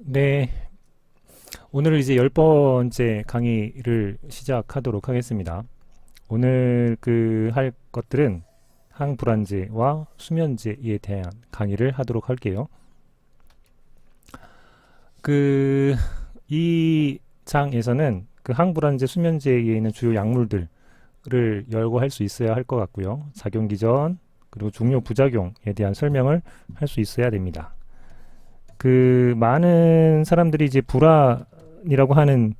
네, 오늘 이제 10번째 강의를 시작하도록 하겠습니다. 오늘 할 것들은 항불안제와 수면제에 대한 강의를 하도록 할게요. 이 장에서는 항불안제, 수면제에 있는 주요 약물들을 열거할 수 있어야 할 것 같고요. 작용 기전, 그리고 중요 부작용에 대한 설명을 할 수 있어야 됩니다. 많은 사람들이 이제 불안이라고 하는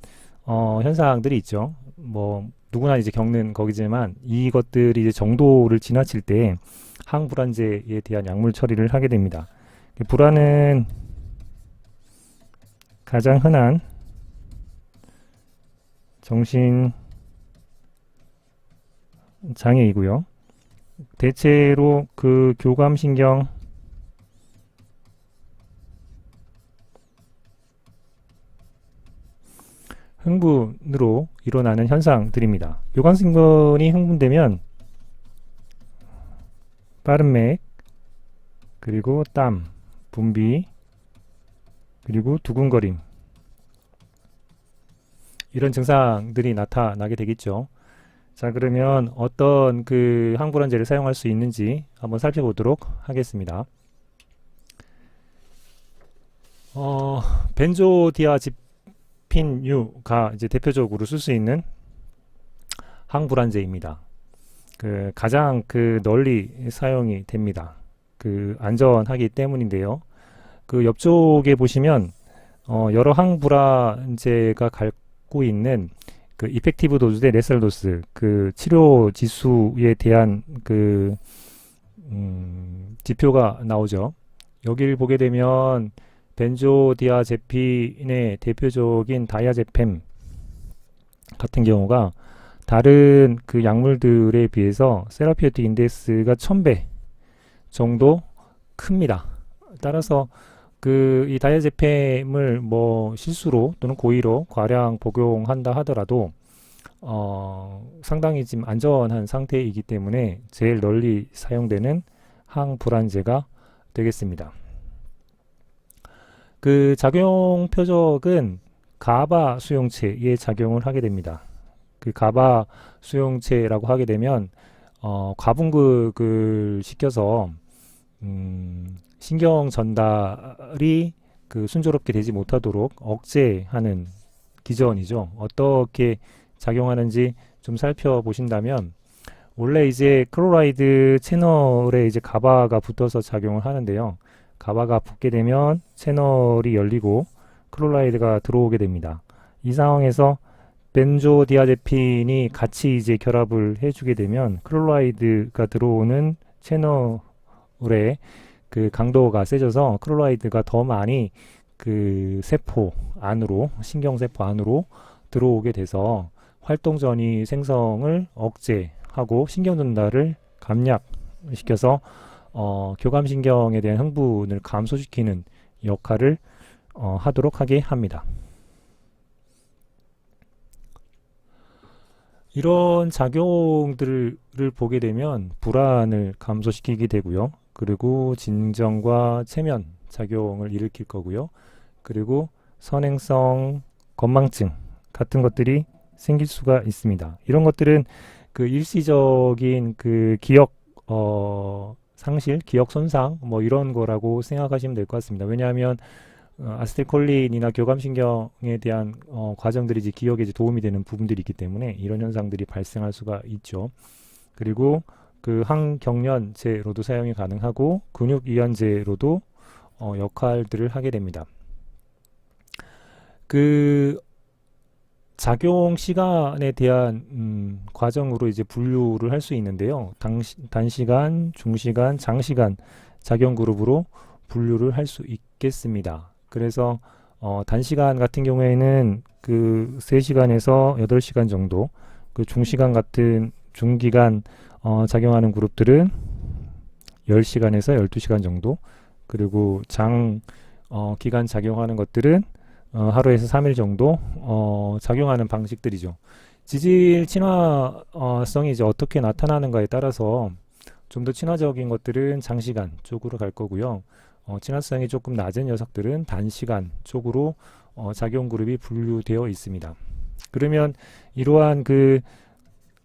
현상들이 있죠. 뭐 누구나 이제 겪는 거기지만 이것들이 이제 정도를 지나칠 때 항불안제에 대한 약물 처리를 하게 됩니다. 불안은 가장 흔한 정신 장애이고요. 대체로 교감신경 흥분으로 일어나는 현상들입니다. 요강신경이 흥분되면 빠른 맥, 그리고 땀, 분비, 그리고 두근거림, 이런 증상들이 나타나게 되겠죠. 자, 그러면 어떤 항불안제를 사용할 수 있는지 한번 살펴보도록 하겠습니다. 벤조디아제핀유가 이제 대표적으로 쓸 수 있는 항불안제입니다. 가장 널리 사용이 됩니다. 안전하기 때문인데요. 옆쪽에 보시면 여러 항불안제가 갖고 있는 이펙티브 도즈 대 레설 도스, 치료 지수에 대한 지표가 나오죠. 여기를 보게 되면 벤조디아제핀의 대표적인 다이아제팸 같은 경우가 다른 약물들에 비해서 세라피우틱 인덱스가 1000배 정도 큽니다. 따라서 이 다이아제팸을 뭐 실수로 또는 고의로 과량 복용한다 하더라도 상당히 지금 안전한 상태이기 때문에 제일 널리 사용되는 항불안제가 되겠습니다. 작용 표적은 가바 수용체에 작용을 하게 됩니다. 가바 수용체라고 하게 되면 과분극을 시켜서 신경 전달이 순조롭게 되지 못하도록 억제하는 기전이죠. 어떻게 작용하는지 좀 살펴보신다면, 원래 이제 클로라이드 채널에 이제 가바가 붙어서 작용을 하는데요. 가바가 붙게 되면 채널이 열리고 클로라이드가 들어오게 됩니다. 이 상황에서 벤조디아제핀이 같이 이제 결합을 해주게 되면 클로라이드가 들어오는 채널에 강도가 세져서 클로라이드가 더 많이 세포 안으로, 신경세포 안으로 들어오게 돼서 활동전이 생성을 억제하고 신경전달을 감약시켜서 교감신경에 대한 흥분을 감소시키는 역할을 하도록 하게 합니다. 이런 작용들을 보게 되면 불안을 감소시키게 되고요. 그리고 진정과 체면 작용을 일으킬 거고요. 그리고 선행성 건망증 같은 것들이 생길 수가 있습니다. 이런 것들은 일시적인 기억 상실, 기억 손상 뭐 이런 거라고 생각하시면 될 것 같습니다. 왜냐하면 아세틸콜린이나 교감신경에 대한 과정들이 이제 기억에 이제 도움이 되는 부분들이 있기 때문에 이런 현상들이 발생할 수가 있죠. 그리고 항경련제로도 사용이 가능하고 근육이완제로도 역할들을 하게 됩니다. 작용 시간에 대한 과정으로 이제 분류를 할 수 있는데요. 단시간, 중시간, 장시간 작용 그룹으로 분류를 할 수 있겠습니다. 그래서 단시간 같은 경우에는 3시간에서 8시간 정도, 중시간 같은 중기간 작용하는 그룹들은 10시간에서 12시간 정도, 그리고 기간 작용하는 것들은 하루에서 3일 정도 작용하는 방식들이죠. 지질 친화성이 이제 어떻게 나타나는가에 따라서 좀 더 친화적인 것들은 장시간 쪽으로 갈 거고요. 친화성이 조금 낮은 녀석들은 단시간 쪽으로 작용 그룹이 분류되어 있습니다. 그러면 이러한 그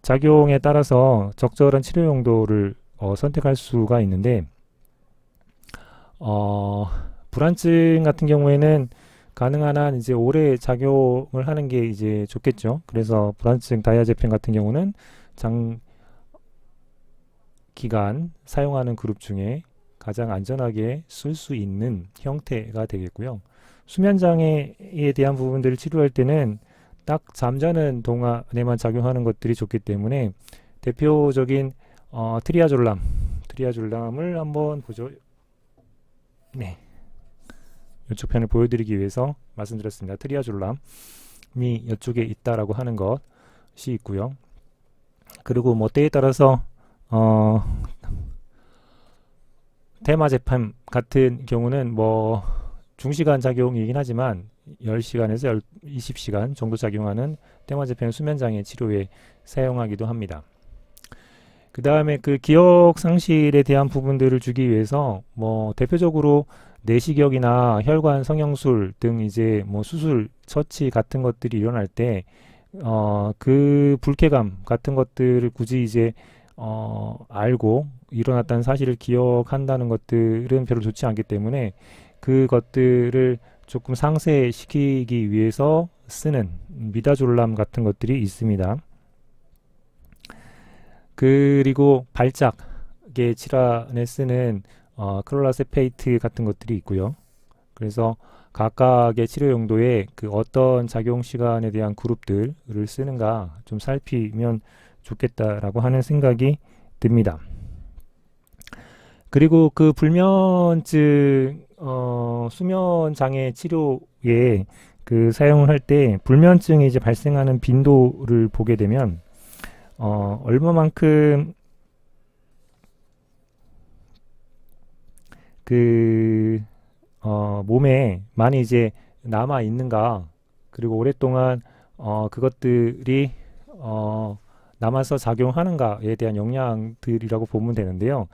작용에 따라서 적절한 치료 용도를 선택할 수가 있는데, 불안증 같은 경우에는 가능한 한 이제 오래 작용을 하는 게 이제 좋겠죠. 그래서 불안증 다이아제펜 같은 경우는 장기간 사용하는 그룹 중에 가장 안전하게 쓸 수 있는 형태가 되겠고요. 수면장애에 대한 부분들을 치료할 때는 딱 잠자는 동안에만 작용하는 것들이 좋기 때문에 대표적인 트리아졸람을 한번 보죠. 네, 이쪽 편을 보여드리기 위해서 말씀드렸습니다. 트리아졸람이 이쪽에 있다라고 하는 것이 있고요. 그리고 뭐 때에 따라서 테마제팜 같은 경우는 뭐 중시간 작용이긴 하지만 10시간에서 20시간 정도 작용하는 테마제팜 수면장애 치료에 사용하기도 합니다. 그 다음에 그 기억 상실에 대한 부분들을 주기 위해서 뭐 대표적으로 내시경이나 혈관 성형술 등 이제 뭐 수술, 처치 같은 것들이 일어날 때 그 불쾌감 같은 것들을 굳이 이제 알고 일어났다는 사실을 기억한다는 것들은 별로 좋지 않기 때문에 그것들을 조금 상쇄시키기 위해서 쓰는 미다졸람 같은 것들이 있습니다. 그리고 발작의 질환에 쓰는 클로라세페이트 같은 것들이 있고요. 그래서 각각의 치료 용도에 그 어떤 작용 시간에 대한 그룹들을 쓰는가 좀 살피면 좋겠다라고 하는 생각이 듭니다. 그리고 그 불면증 수면 장애 치료에 그 사용을 할 때 불면증이 이제 발생하는 빈도를 보게 되면 얼마만큼 그 몸에 많이 이제 남아 있는가, 그리고 오랫동안 그것들이 남아서 작용하는가에 대한 영향들이라고 보면 되는데요.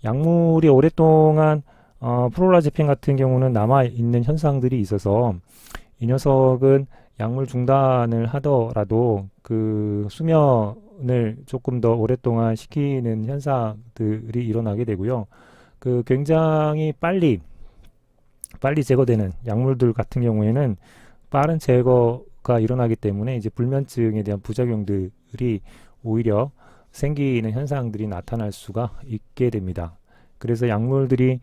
약물이 오랫동안 프로라제핀 같은 경우는 남아 있는 현상들이 있어서 이 녀석은 약물 중단을 하더라도 그 수면을 조금 더 오랫동안 시키는 현상들이 일어나게 되고요. 그 굉장히 빨리 제거되는 약물들 같은 경우에는 빠른 제거가 일어나기 때문에 이제 불면증에 대한 부작용들이 오히려 생기는 현상들이 나타날 수가 있게 됩니다. 그래서 약물들이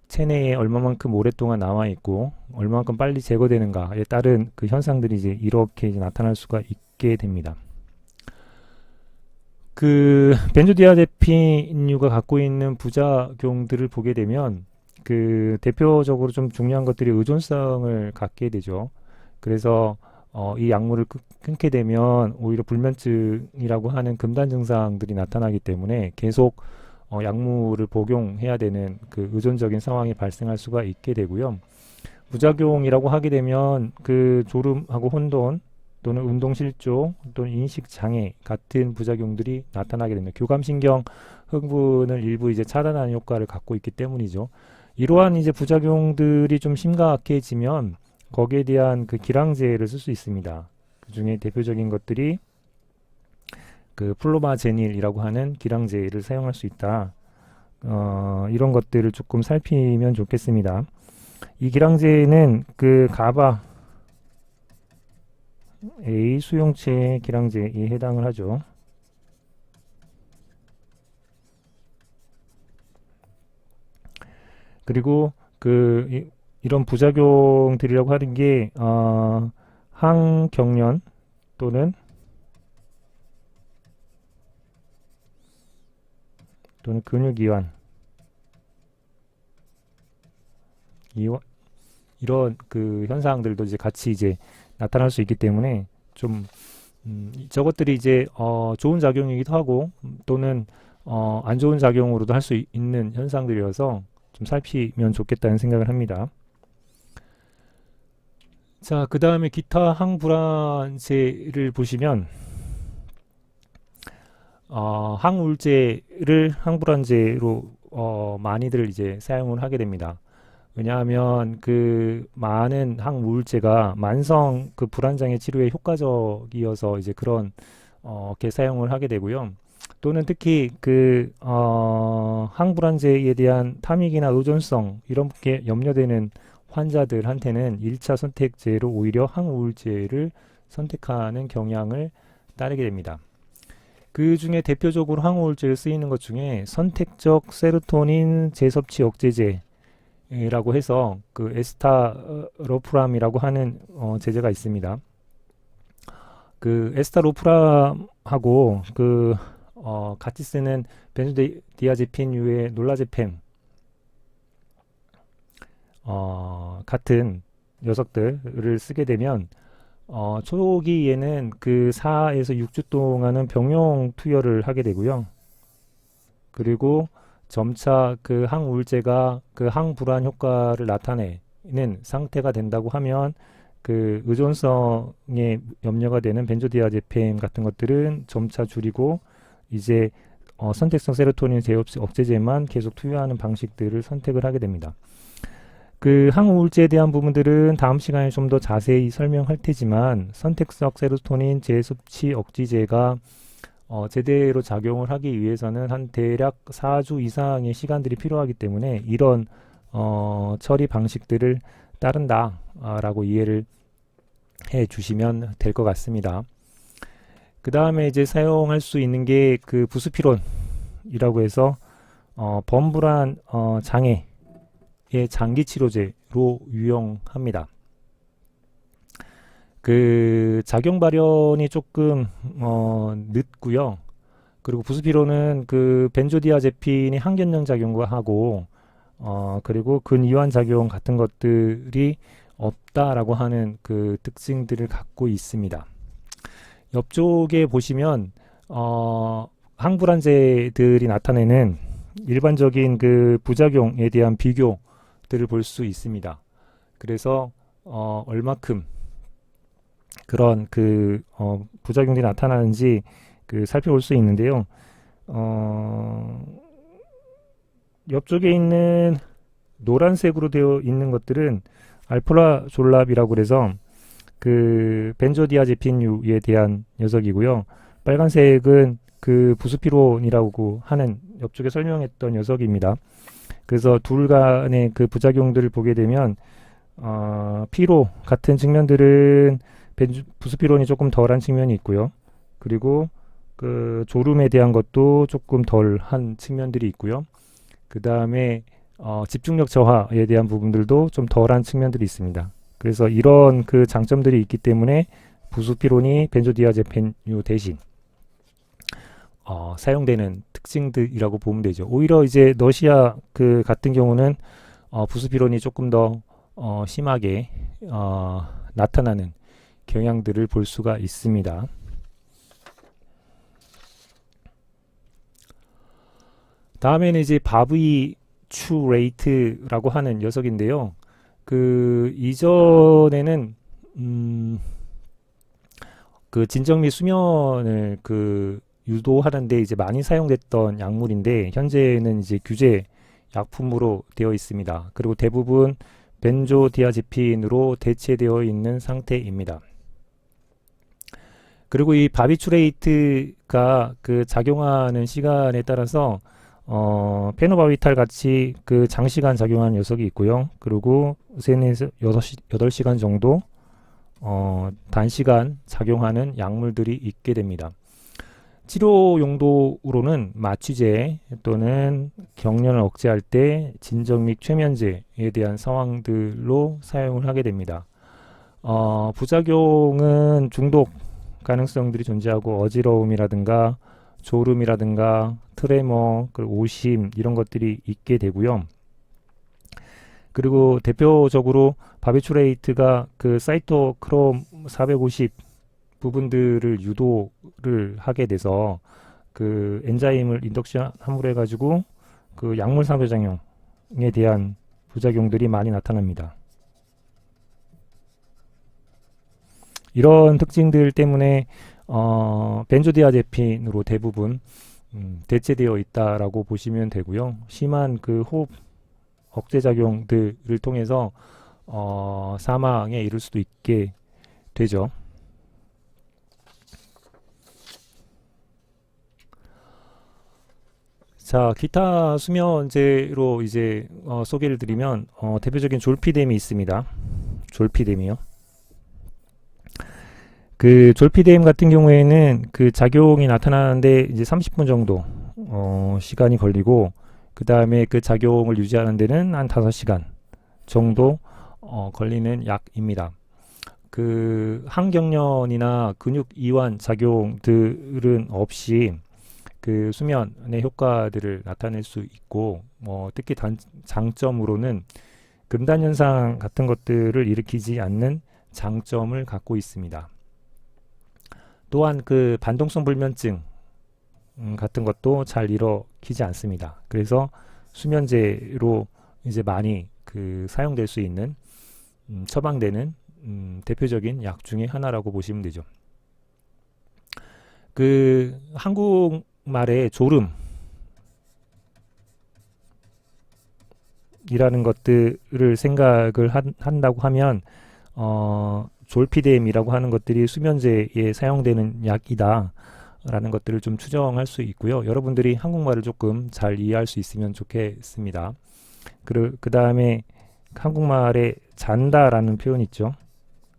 체내에 얼마만큼 오랫동안 남아 있고 얼마만큼 빨리 제거되는가에 따른 그 현상들이 이제 이렇게 이제 나타날 수가 있게 됩니다. 그 벤조디아제핀류가 갖고 있는 부작용들을 보게 되면 그 대표적으로 좀 중요한 것들이 의존성을 갖게 되죠. 그래서 이 약물을 끊게 되면 오히려 불면증이라고 하는 금단 증상들이 나타나기 때문에 계속 약물을 복용해야 되는 그 의존적인 상황이 발생할 수가 있게 되고요. 부작용이라고 하게 되면 그 졸음하고 혼돈 또는 운동실조 또는 인식장애 같은 부작용들이 나타나게 됩니다. 교감신경 흥분을 일부 이제 차단하는 효과를 갖고 있기 때문이죠. 이러한 이제 부작용들이 좀 심각해지면 거기에 대한 그 기량제를 쓸 수 있습니다. 그 중에 대표적인 것들이 그 플로바제닐이라고 하는 기량제를 사용할 수 있다. 이런 것들을 조금 살피면 좋겠습니다. 이 기량제는 그 가바 A 수용체 기량제에 해당을 하죠. 그리고 이런 부작용들이라고 하는 게 항경련 또는 근육이완 이런 그 현상들도 이제 같이 이제 나타날 수 있기 때문에 좀 저것들이 이제 좋은 작용이기도 하고 또는 안 좋은 작용으로도 할 수 있는 현상들이어서 좀 살피면 좋겠다는 생각을 합니다. 자, 그 다음에 기타 항불안제를 보시면 항우울제를 항불안제로 많이들 이제 사용을 하게 됩니다. 왜냐하면 그 많은 항우울제가 만성 그 불안장애 치료에 효과적이어서 이제 그런 게 사용을 하게 되고요. 또는 특히 그 항불안제에 대한 탐익이나 의존성 이런 게 염려되는 환자들한테는 1차 선택제로 오히려 항우울제를 선택하는 경향을 따르게 됩니다. 그 중에 대표적으로 항우울제를 쓰이는 것 중에 선택적 세로토닌 재섭취 억제제라고 해서 그 에스타로프람이라고 하는 제제가 있습니다. 그 에스타로프람하고 그 같이 쓰는 벤조디아제핀류의 놀라제팸 같은 녀석들을 쓰게 되면 초기에는 그 4에서 6주 동안은 병용 투여를 하게 되고요. 그리고 점차 그 항우울제가 그 항불안 효과를 나타내는 상태가 된다고 하면 그 의존성에 염려가 되는 벤조디아제팸 같은 것들은 점차 줄이고 이제 선택성 세로토닌 제흡 억제제만 계속 투여하는 방식들을 선택을 하게 됩니다. 그 항우울제에 대한 부분들은 다음 시간에 좀 더 자세히 설명할 테지만 선택성 세로토닌 재섭취 억제제가 제대로 작용을 하기 위해서는 한 대략 4주 이상의 시간들이 필요하기 때문에 이런 처리 방식들을 따른다라고 이해를 해 주시면 될 것 같습니다. 그 다음에 이제 사용할 수 있는 게 그 부스피론이라고 해서 범불안 장애의 장기 치료제로 유용합니다. 그 작용 발현이 조금 늦고요. 그리고 부스피론은 그 벤조디아제핀이 항균형 작용과 하고 그리고 근이완 작용 같은 것들이 없다라고 하는 그 특징들을 갖고 있습니다. 옆쪽에 보시면 항불안제들이 나타내는 일반적인 그 부작용에 대한 비교들을 볼 수 있습니다. 그래서 얼마큼 그런 그 부작용들이 나타나는지 그 살펴볼 수 있는데요. 옆쪽에 있는 노란색으로 되어 있는 것들은 알프라졸랍이라고 그래서 그 벤조디아제핀류에 대한 녀석이고요. 빨간색은 그 부스피론이라고 하는 옆쪽에 설명했던 녀석입니다. 그래서 둘 간의 그 부작용들을 보게 되면 피로 같은 측면들은 부스피론이 조금 덜한 측면이 있고요. 그리고 그 졸음에 대한 것도 조금 덜한 측면들이 있고요. 그 다음에 집중력 저하에 대한 부분들도 좀 덜한 측면들이 있습니다. 그래서 이런 그 장점들이 있기 때문에 부스피론이 벤조디아제펜류 대신 사용되는 특징들이라고 보면 되죠. 오히려 이제 너시아 그 같은 경우는 부스피론이 조금 더 심하게 나타나는 경향들을 볼 수가 있습니다. 다음에는 이제 바비추레이트라고 하는 녀석인데요. 그 이전에는 그 진정 및 수면을 그 유도하는데 이제 많이 사용됐던 약물인데 현재는 이제 규제 약품으로 되어 있습니다. 그리고 대부분 벤조디아제핀으로 대체되어 있는 상태입니다. 그리고 이 바비추레이트가 그 작용하는 시간에 따라서 페노바비탈 같이 그 장시간 작용하는 녀석이 있고요. 그리고 3에서 8시간 정도 단시간 작용하는 약물들이 있게 됩니다. 치료 용도로는 마취제 또는 경련을 억제할 때 진정 및 최면제에 대한 상황들로 사용을 하게 됩니다. 부작용은 중독 가능성들이 존재하고 어지러움이라든가 졸음이라든가 트레머, 그리고 오심 이런 것들이 있게 되고요. 그리고 대표적으로 바비추레이트가 그 사이토크롬 450 부분들을 유도를 하게 돼서 그 엔자임을 인덕션 함으로 해가지고 그 약물 상호작용에 대한 부작용들이 많이 나타납니다. 이런 특징들 때문에 벤조디아제핀으로 대부분 대체되어 있다라고 보시면 되고요. 심한 그 호흡 억제작용들을 통해서 사망에 이를 수도 있게 되죠. 자, 기타 수면제로 이제 소개를 드리면 대표적인 졸피뎀이 있습니다. 졸피뎀이요. 그 졸피뎀 같은 경우에는 그 작용이 나타나는데 이제 30분 정도 시간이 걸리고, 그 다음에 그 작용을 유지하는 데는 한 5시간 정도 걸리는 약입니다. 그 항경련이나 근육 이완 작용들은 없이 그 수면의 효과들을 나타낼 수 있고, 특히 장점으로는 금단 현상 같은 것들을 일으키지 않는 장점을 갖고 있습니다. 또한 그 반동성 불면증 같은 것도 잘 일으키지 않습니다. 그래서 수면제로 이제 많이 그 사용될 수 있는 처방되는 대표적인 약 중에 하나라고 보시면 되죠. 그 한국말의 졸음이라는 것들을 생각을 한다고 하면 졸피뎀이라고 하는 것들이 수면제에 사용되는 약이다 라는 것들을 좀 추정할 수 있고요. 여러분들이 한국말을 조금 잘 이해할 수 있으면 좋겠습니다. 그 다음에 한국말에 잔다 라는 표현 있죠.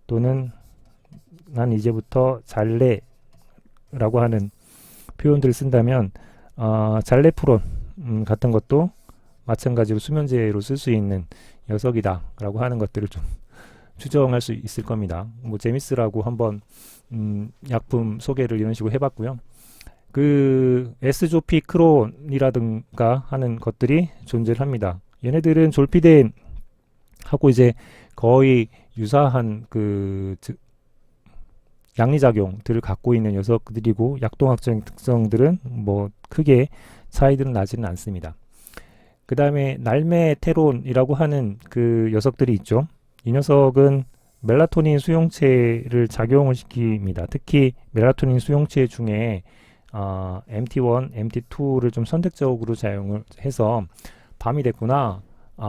또는 난 이제부터 잘래 라고 하는 표현들을 쓴다면 잘레푸론 같은 것도 마찬가지로 수면제로 쓸 수 있는 녀석이다 라고 하는 것들을 좀 추정할 수 있을 겁니다. 뭐 제미스라고 한번 약품 소개를 이런 식으로 해봤고요. 그 에스조피크론이라든가 하는 것들이 존재를 합니다. 얘네들은 졸피뎀 하고 이제 거의 유사한 그 양리작용들을 갖고 있는 녀석들이고, 약동학적인 특성들은 뭐 크게 차이들은 나지는 않습니다. 그 다음에 날메테론이라고 하는 그 녀석들이 있죠. 이 녀석은 멜라토닌 수용체를 작용을 시킵니다. 특히 멜라토닌 수용체 중에 MT1, MT2를 좀 선택적으로 사용을 해서 밤이 됐구나,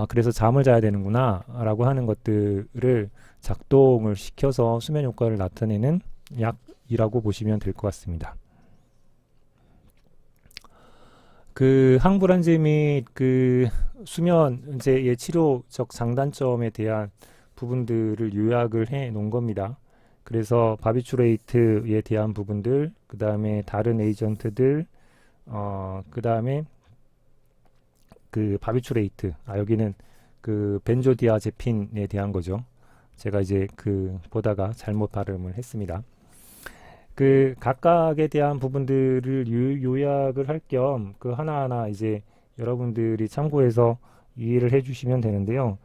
그래서 잠을 자야 되는구나 라고 하는 것들을 작동을 시켜서 수면 효과를 나타내는 약이라고 보시면 될 것 같습니다. 그 항불안제 및 그 수면제의 치료적 장단점에 대한 부분들을 요약을 해 놓은 겁니다. 그래서 바비추레이트에 대한 부분들, 그 다음에 다른 에이전트들, 그 다음에 그 바비추레이트, 여기는 그 벤조디아제핀에 대한 거죠. 제가 이제 그 보다가 잘못 발음을 했습니다. 그 각각에 대한 부분들을 요약을 할 겸 그 하나하나 이제 여러분들이 참고해서 이해를 해주시면 되는데요.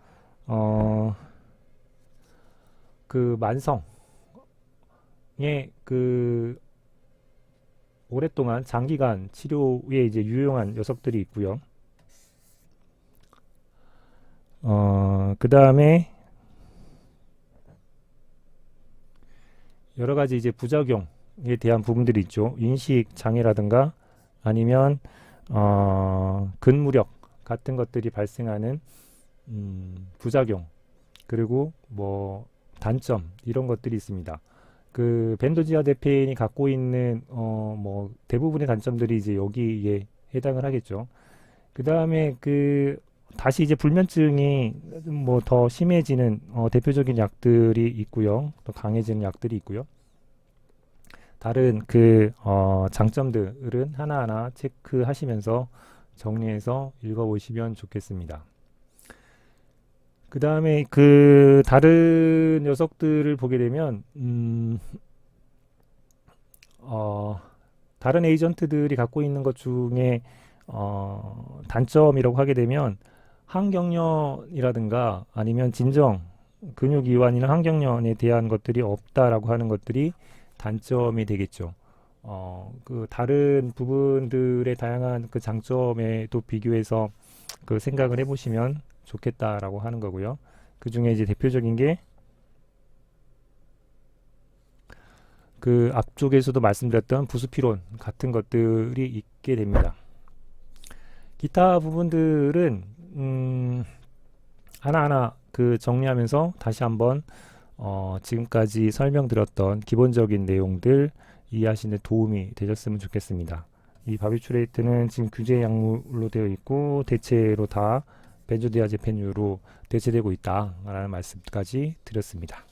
그 만성에 그 오랫동안 장기간 치료에 이제 유용한 녀석들이 있고요. 그 다음에 여러 가지 이제 부작용에 대한 부분들이 있죠. 인식 장애라든가 아니면 근무력 같은 것들이 발생하는 부작용, 그리고 뭐 단점, 이런 것들이 있습니다. 그 벤도지아제핀이 갖고 있는 뭐 대부분의 단점들이 이제 여기에 해당을 하겠죠. 그 다음에 그 다시 이제 불면증이 뭐 더 심해지는 대표적인 약들이 있고요. 또 강해지는 약들이 있고요. 다른 그 장점들은 하나하나 체크하시면서 정리해서 읽어보시면 좋겠습니다. 그 다음에 그 다른 녀석들을 보게 되면 다른 에이전트들이 갖고 있는 것 중에 단점이라고 하게 되면 항경련이라든가 아니면 진정 근육 이완이나 항경련에 대한 것들이 없다라고 하는 것들이 단점이 되겠죠. 그 다른 부분들의 다양한 그 장점에도 비교해서 그 생각을 해보시면 좋겠다라고 하는 거고요. 그 중에 이제 대표적인 게 그 앞쪽에서도 말씀드렸던 부스피론 같은 것들이 있게 됩니다. 기타 부분들은 하나하나 그 정리하면서 다시 한번 지금까지 설명드렸던 기본적인 내용들 이해하시는 데 도움이 되셨으면 좋겠습니다. 이 바비추레이트는 지금 규제 약물로 되어 있고 대체로 다 벤조디아제펜유로 대체되고 있다라는 말씀까지 드렸습니다.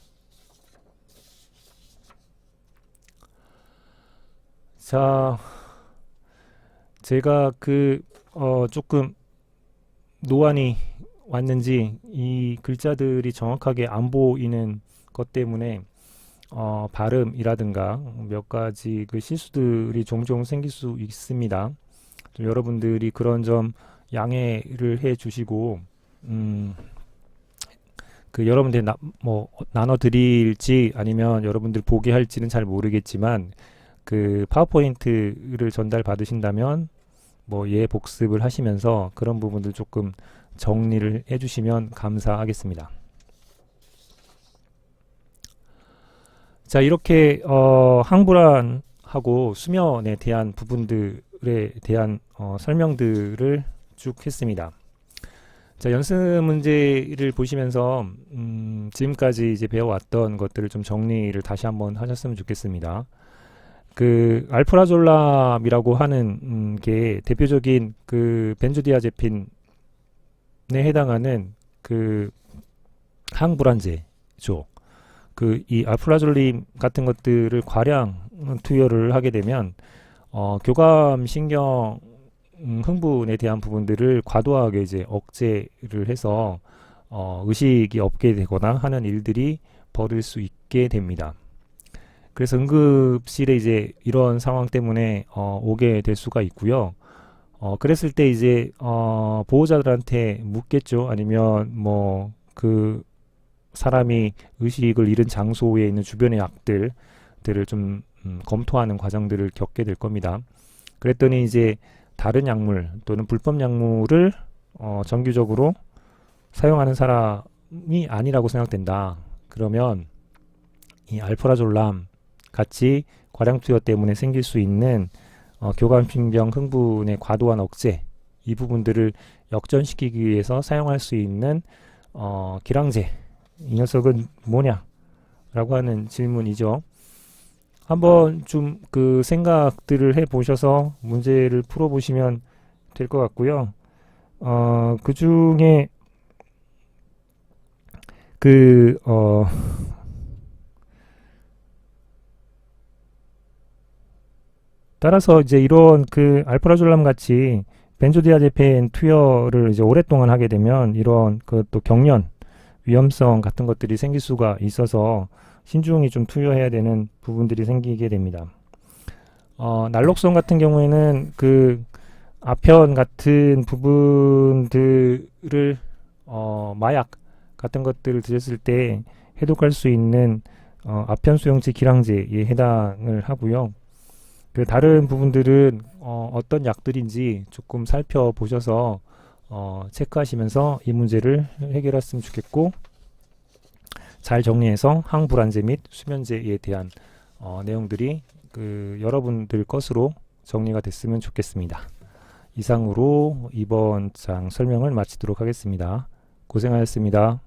자, 제가 조금 노안이 왔는지 이 글자들이 정확하게 안 보이는 것 때문에 발음이라든가 몇 가지 그 실수들이 종종 생길 수 있습니다. 좀 여러분들이 그런 점 양해를 해 주시고 여러분들 나눠 드릴지 아니면 여러분들 보게 할지는 잘 모르겠지만 그 파워포인트를 전달 받으신다면 예 복습을 하시면서 그런 부분들 조금 정리를 해주시면 감사하겠습니다. 자, 이렇게 항불안하고 수면에 대한 부분들에 대한 설명들을 쭉 했습니다. 자, 연습 문제를 보시면서 지금까지 이제 배워왔던 것들을 좀 정리를 다시 한번 하셨으면 좋겠습니다. 그 알프라졸람이라고 하는 게 대표적인 그 벤조디아제핀에 해당하는 그 항불안제죠. 이 알프라졸림 같은 것들을 과량 투여를 하게 되면 교감 신경 흥분에 대한 부분들을 과도하게 이제 억제를 해서 의식이 없게 되거나 하는 일들이 벌어질 수 있게 됩니다. 그래서 응급실에 이제 이런 상황 때문에 오게 될 수가 있고요. 그랬을 때 이제 보호자들한테 묻겠죠. 아니면 그 사람이 의식을 잃은 장소에 있는 주변의 약들을 좀 검토하는 과정들을 겪게 될 겁니다. 그랬더니 이제 다른 약물 또는 불법 약물을 정규적으로 사용하는 사람이 아니라고 생각된다. 그러면 이 알프라졸람 같이 과량 투여 때문에 생길 수 있는 교감신경 흥분의 과도한 억제, 이 부분들을 역전시키기 위해서 사용할 수 있는 기량제, 이 녀석은 뭐냐? 라고 하는 질문이죠. 한번 좀 그 생각들을 해 보셔서 문제를 풀어 보시면 될 것 같고요. 그 중에 따라서 이제 이런 그 알프라졸람 같이 벤조디아제펜 투여를 이제 오랫동안 하게 되면 이런 또 경련 위험성 같은 것들이 생길 수가 있어서 신중히 좀 투여해야 되는 부분들이 생기게 됩니다. 날록성 같은 경우에는 그 아편 같은 부분들을 마약 같은 것들을 드셨을 때 해독할 수 있는 아편 수용체 기량제에 해당을 하고요. 그 다른 부분들은 어떤 약들인지 조금 살펴보셔서 체크하시면서 이 문제를 해결했으면 좋겠고, 잘 정리해서 항불안제 및 수면제에 대한 내용들이 여러분들 것으로 정리가 됐으면 좋겠습니다. 이상으로 이번 장 설명을 마치도록 하겠습니다. 고생하셨습니다.